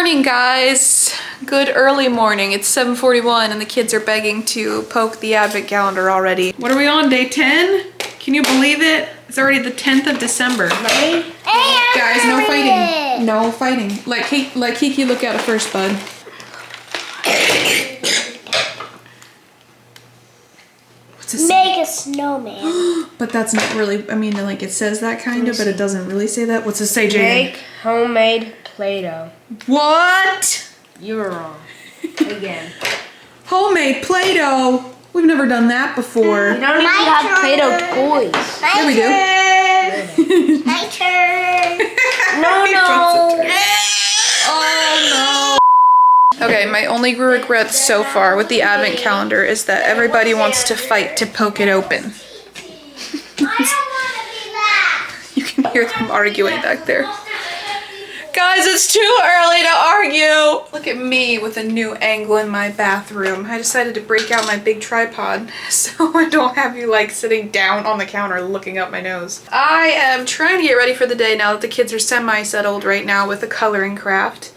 morning, guys. Good early morning. It's 7:41 and the kids are begging to poke the advent calendar already. What are we on, day 10? Can you believe it? It's already the 10th of December. Hey, guys, no fighting. No fighting. Let Kiki look at it first, bud. What's it say? Make a snowman. But that's not really, I mean, like it says that kind of, but it doesn't really say that. What's it say, Jaden? Make homemade Play-Doh. What? You're wrong. Again. Homemade Play-Doh. We've never done that before. We don't even have Play-Doh toys. Yeah, we do. My turn. No. Oh no. Okay, my only regret so far with the advent calendar is that everybody wants to fight to poke it open. You can hear them arguing back there. Guys, it's too early to argue. Look at me with a new angle in my bathroom. I decided to break out my big tripod so I don't have you like sitting down on the counter looking up my nose. I am trying to get ready for the day now that the kids are semi-settled right now with the coloring craft.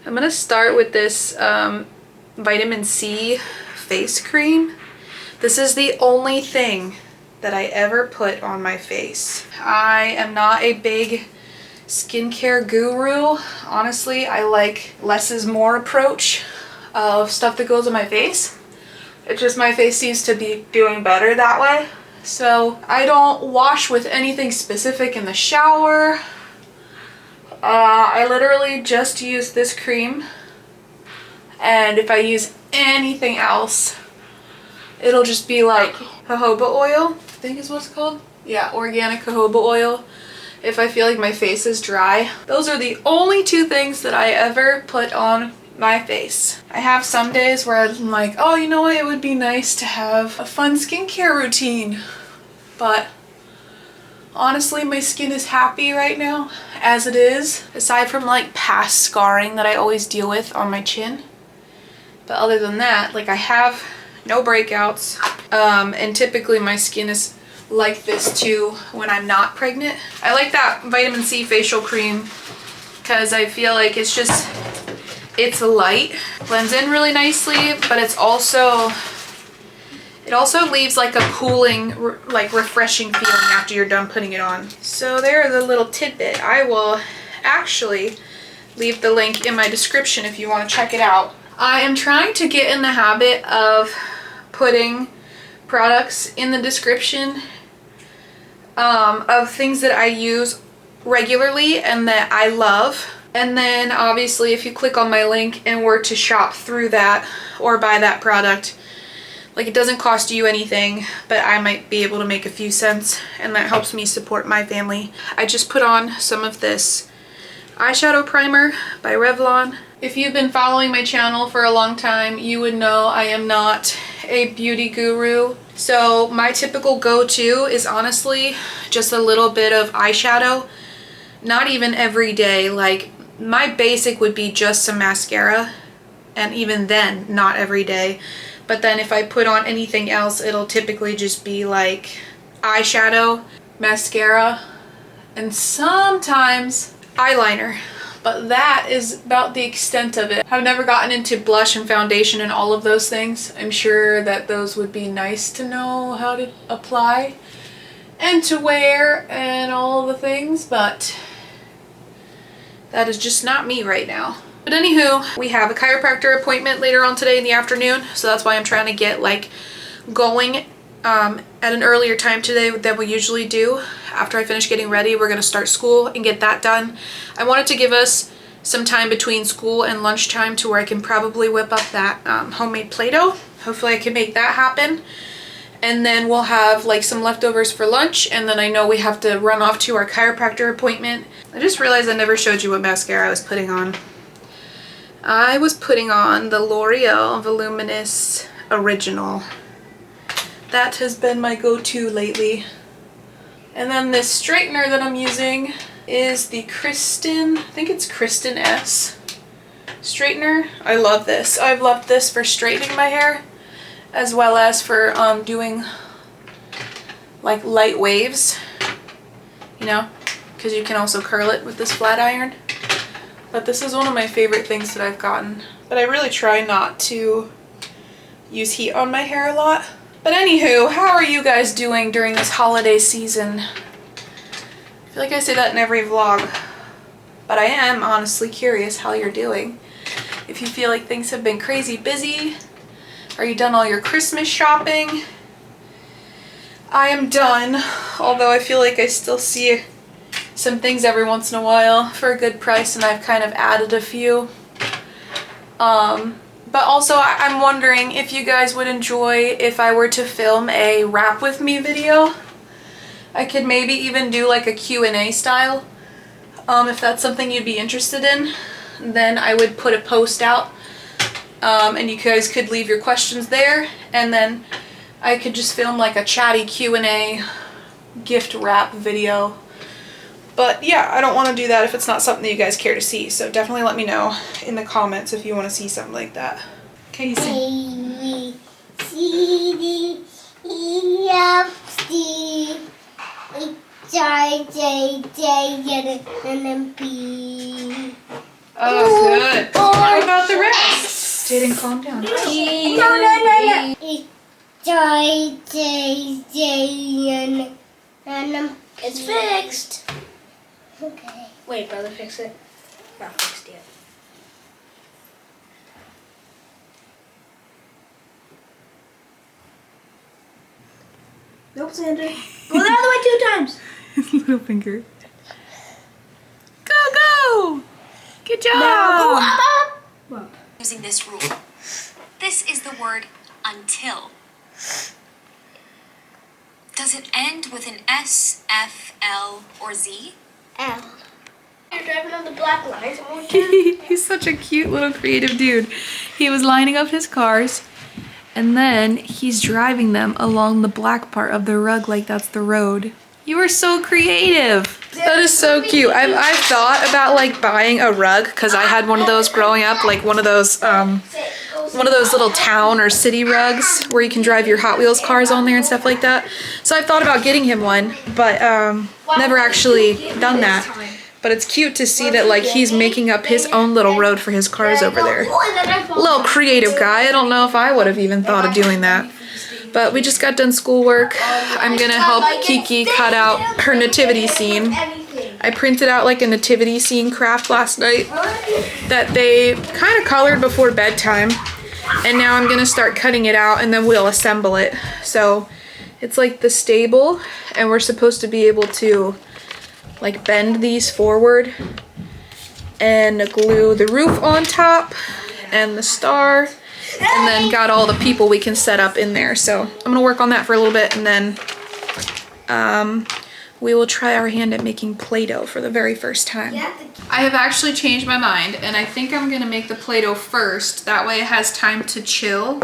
I'm gonna start with this vitamin C face cream. This is the only thing that I ever put on my face. I am not a big skincare guru. Honestly, I like less is more approach of stuff that goes on my face. It's just my face seems to be doing better that way. So I don't wash with anything specific in the shower. I literally just use this cream, and if I use anything else, it'll just be like jojoba oil, I think is what it's called. Yeah, organic jojoba oil. If I feel like my face is dry. Those are the only two things that I ever put on my face. I have some days where I'm like, oh, you know what, it would be nice to have a fun skincare routine. But honestly, my skin is happy right now as it is, aside from like past scarring that I always deal with on my chin. But other than that, like I have no breakouts, and typically my skin is like this too when I'm not pregnant. I like that vitamin C facial cream because I feel like it's light, blends in really nicely, but it also leaves like a cooling, like refreshing feeling after you're done putting it on. So there's a little tidbit. I will actually leave the link in my description if you want to check it out. I am trying to get in the habit of putting products in the description of things that I use regularly and that I love. And then obviously if you click on my link and were to shop through that or buy that product, like it doesn't cost you anything, but I might be able to make a few cents, and that helps me support my family. I just put on some of this eyeshadow primer by Revlon. If you've been following my channel for a long time, you would know I am not a beauty guru. So my typical go-to is honestly just a little bit of eyeshadow. Not even every day. Like my basic would be just some mascara, and even then not every day. But then if I put on anything else, it'll typically just be like eyeshadow, mascara, and sometimes eyeliner. But that is about the extent of it. I've never gotten into blush and foundation and all of those things. I'm sure that those would be nice to know how to apply and to wear and all the things, but that is just not me right now. But anywho, we have a chiropractor appointment later on today in the afternoon, so that's why I'm trying to get like going at an earlier time today than we usually do. After I finish getting ready, we're going to start school and get that done. I wanted to give us some time between school and lunchtime to where I can probably whip up that homemade Play-Doh. Hopefully I can make that happen. And then we'll have like some leftovers for lunch, and then I know we have to run off to our chiropractor appointment. I just realized I never showed you what mascara I was putting on. I was putting on the L'Oreal Voluminous Original. That has been my go-to lately. And then this straightener that I'm using is the Kristen, I think it's Kristen S straightener. I love this. I've loved this for straightening my hair as well as for doing like light waves, you know, because you can also curl it with this flat iron. But this is one of my favorite things that I've gotten. But I really try not to use heat on my hair a lot. But anywho, how are you guys doing during this holiday season? I feel like I say that in every vlog, but I am honestly curious how you're doing. If you feel like things have been crazy busy, are you done all your Christmas shopping? I am done, although I feel like I still see some things every once in a while for a good price, and I've kind of added a few. But also I'm wondering if you guys would enjoy if I were to film a wrap with me video. I could maybe even do like a Q&A style. If that's something you'd be interested in, then I would put a post out and you guys could leave your questions there, and then I could just film like a chatty Q&A gift wrap video. But yeah, I don't want to do that if it's not something that you guys care to see, so definitely let me know in the comments if you want to see something like that. Okay, you sing. A, B, C, D, E, F, G, H, I, J, J, and then B. Oh, good. How about the rest? Jaden, calm down. No. H, I, J, J, and then It's fixed. okay. Wait, brother, fix it. Not fixed yet. Nope, Sandra. Go the other way 2 times. Little finger. Go, go! Good job! Now go up, up. Using this rule. This is the word until. Does it end with an S, F, L, or Z? L. You're driving on the black lines. Won't you? He's such a cute little creative dude. He was lining up his cars, and then he's driving them along the black part of the rug like that's the road. You are so creative. That is so cute. I've thought about like buying a rug, because I had one of those growing up, like one of those little town or city rugs where you can drive your Hot Wheels cars on there and stuff like that. So I've thought about getting him one, but never actually done that. But it's cute to see that like he's making up his own little road for his cars over there. Little creative guy. I don't know if I would have even thought of doing that. But we just got done schoolwork. I'm gonna help Kiki cut out her nativity scene. I printed out like a nativity scene craft last night that they kind of colored before bedtime. And now I'm gonna start cutting it out and then we'll assemble it. So it's like the stable, and we're supposed to be able to like bend these forward and glue the roof on top and the star, and then got all the people we can set up in there. So I'm gonna work on that for a little bit, and then we will try our hand at making Play-Doh for the very first time. I have actually changed my mind, and I think I'm gonna make the Play-Doh first. That way it has time to chill,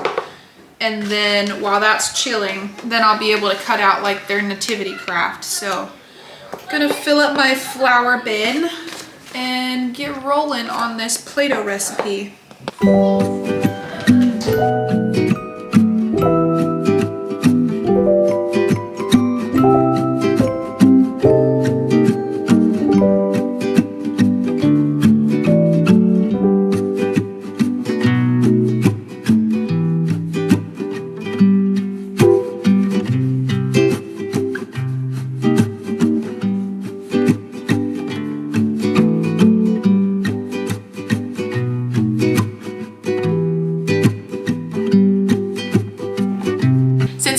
and then while that's chilling, then I'll be able to cut out like their nativity craft. So I'm gonna fill up my flour bin and get rolling on this Play-Doh recipe.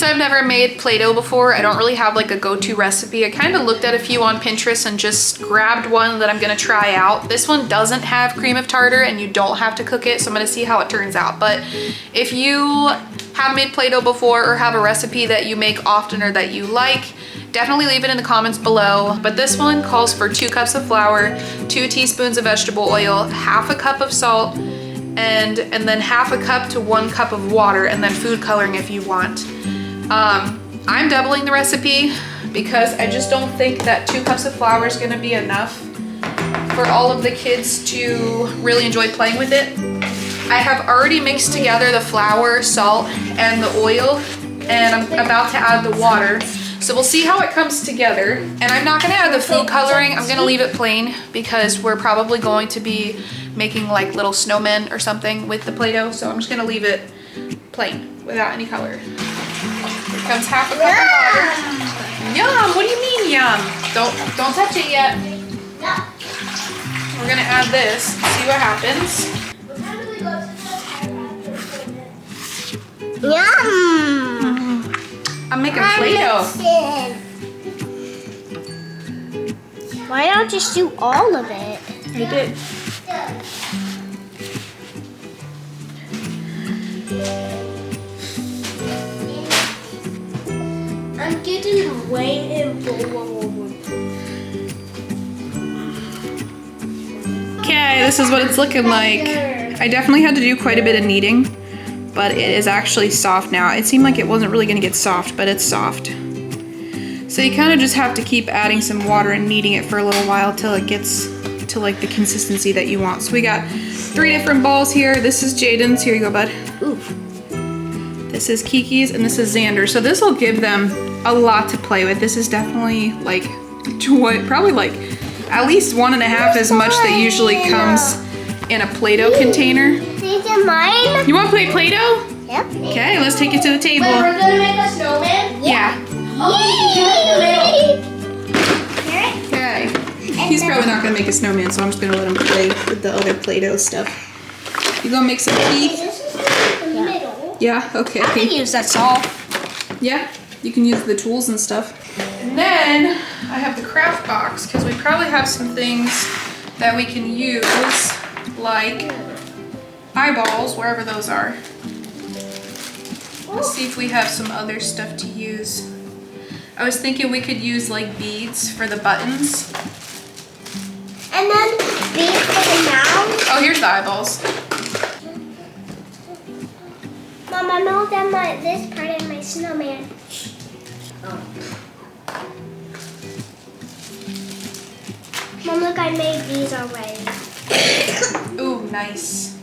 I've never made Play-Doh before, I don't really have like a go-to recipe. I kind of looked at a few on Pinterest and just grabbed one that I'm gonna try out. This one doesn't have cream of tartar and you don't have to cook it, so I'm gonna see how it turns out. But if you have made Play-Doh before or have a recipe that you make often or that you like, definitely leave it in the comments below. But this one calls for 2 cups of flour, 2 teaspoons of vegetable oil, half a cup of salt, and then half a cup to 1 cup of water, and then food coloring if you want. I'm doubling the recipe because I just don't think that 2 cups of flour is gonna be enough for all of the kids to really enjoy playing with it. I have already mixed together the flour, salt, and the oil, and I'm about to add the water. So we'll see how it comes together. And I'm not gonna add the food coloring. I'm gonna leave it plain because we're probably going to be making like little snowmen or something with the Play-Doh. So I'm just gonna leave it plain without any color. Here comes half a cup of water. Yum, what do you mean yum? Don't touch it yet. We're gonna add this, see what happens. Yum! I'm making Play-Doh. Why don't you just do all of it? I did. I'm getting way involved. Okay, this is what it's looking like. I definitely had to do quite a bit of kneading, but it is actually soft now. It seemed like it wasn't really gonna get soft, but it's soft. So you kind of just have to keep adding some water and kneading it for a little while till it gets to like the consistency that you want. So we got 3 different balls here. This is Jaden's, here you go, bud. Ooh. This is Kiki's and this is Xander. So this will give them a lot to play with. This is definitely like, probably like at least 1.5 as much that usually comes in a Play-Doh container. These are mine. You want to play Play-Doh? Yep. Okay, let's take it to the table. Wait, we're gonna make a snowman? Yeah. Yay! Okay. He's probably not gonna make a snowman, so I'm just gonna let him play with the other Play-Doh stuff. You gonna make some teeth? This is the middle. Yeah, okay. I can use that saw. Yeah, you can use the tools and stuff. And then I have the craft box because we probably have some things that we can use, like eyeballs, wherever those are. Let's see if we have some other stuff to use. I was thinking we could use like beads for the buttons. And then beads for the mouth. Oh, here's the eyeballs. Mom, I know that this part is my snowman. Mom, look, I made these already. Ooh, nice.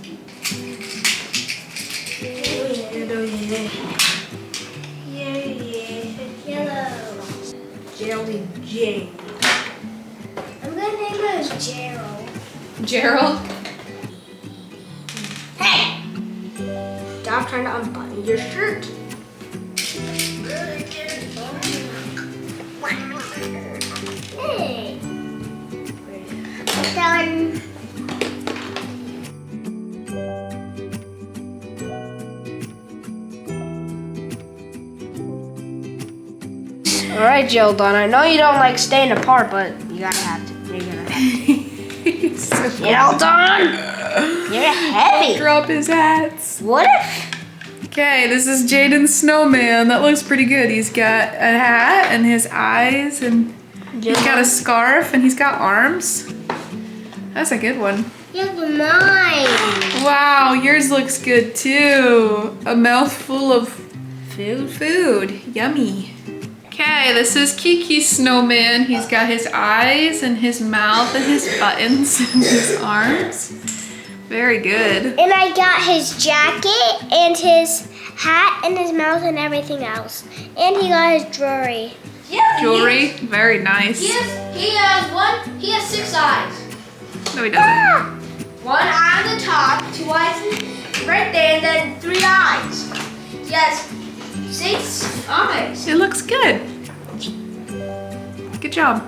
Yellow. Jelly Jane. I'm gonna name it Gerald. Gerald? Hey! Stop trying to unbutton your shirt. Hey! Done. All right, Jill Dawn. I know you don't like staying apart, but you gotta have to. You're gonna have to. So Jill Dawn, you're heavy. drop his hats. What if? Okay, this is Jaden's snowman. That looks pretty good. He's got a hat and his eyes, and he's got a scarf, and he's got arms. That's a good one. Here's mine. Wow, yours looks good too. A mouthful of food. Yummy. Okay, this is Kiki's snowman. He's got his eyes and his mouth and his buttons and his arms. Very good. And I got his jacket and his hat and his mouth and everything else. And he got his jewelry. Yeah. Jewelry, very nice. He has 6 eyes. No, he doesn't. 1 eye on the top, 2 eyes right there, and then 3 eyes. Yes, 6 eyes. It looks good. Good job.